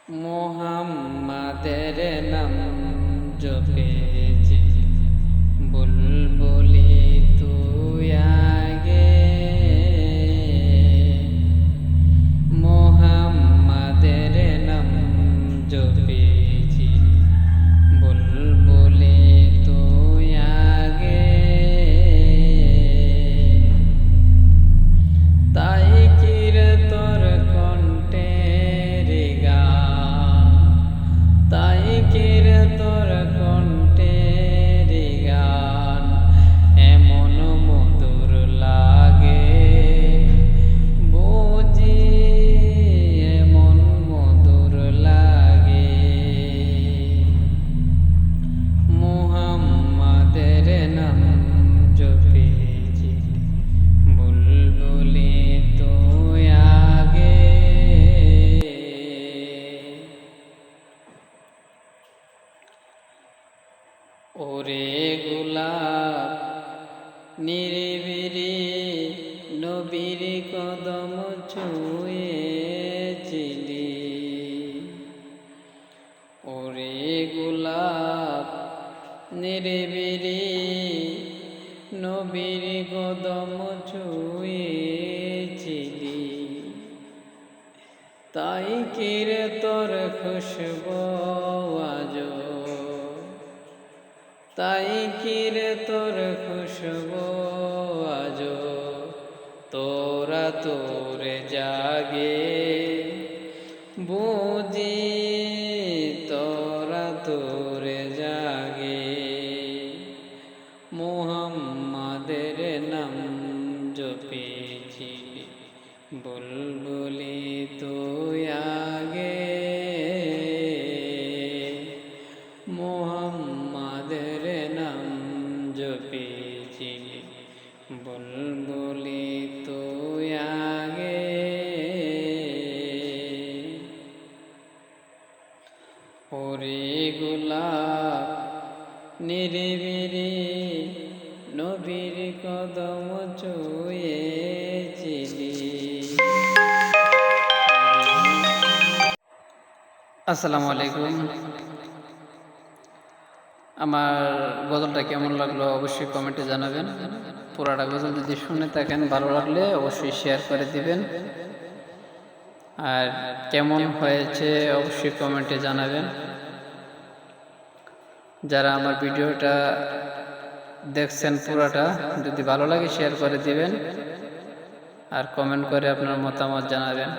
মোহাম্মদের নাম জপেছি বুলবুলি তুই আগে। মোহাম্মদের নাম জপেছি বুলবুলি তুই আগে। তাই কিরে তোর কণ্ঠের গান, তাই কিরে তোর কণ্ঠের গান এমন মধুর লাগে বুঝি, এমন মধুর লাগে। মুহাম্মাদের নাম জপেছি বুলবুলি তুই আগে। ওরে গোলাপ নিরিবিরি নবীর কদম ছুঁয়েছিলি। ওরে গোলাপ নিরিবিরি নবীর কদম ছুঁয়েছিলি। তাই কিরে তোর খুশবু আজো, তাই কিরে তোর খুশবু আজো তোরা তোরে জাগে বুঝি, তোরা তোরে জাগে। মুহাম্মাদের নাম জপেছি বুলবুলি তুই আগে। মুহাম্মাদের নাম জপেছি বুলবুলি তুই আগে। ওরে গোলাপ নিরিবিরি নবীর কদম ছুঁয়েছিলি। আসসালামু আলাইকুম। আমার গজলটা কেমন লাগলো অবশ্যই কমেন্টে জানাবেন। পুরাটা গজল যদি শুনে থাকেন ভালো লাগলে অবশ্যই শেয়ার করে দিবেন, আর কেমন হয়েছে অবশ্যই কমেন্টে জানাবেন। যারা আমার ভিডিওটা দেখছেন পুরাটা যদি ভালো লাগে শেয়ার করে দিবেন, আর কমেন্ট করে আপনার মতামত জানাবেন।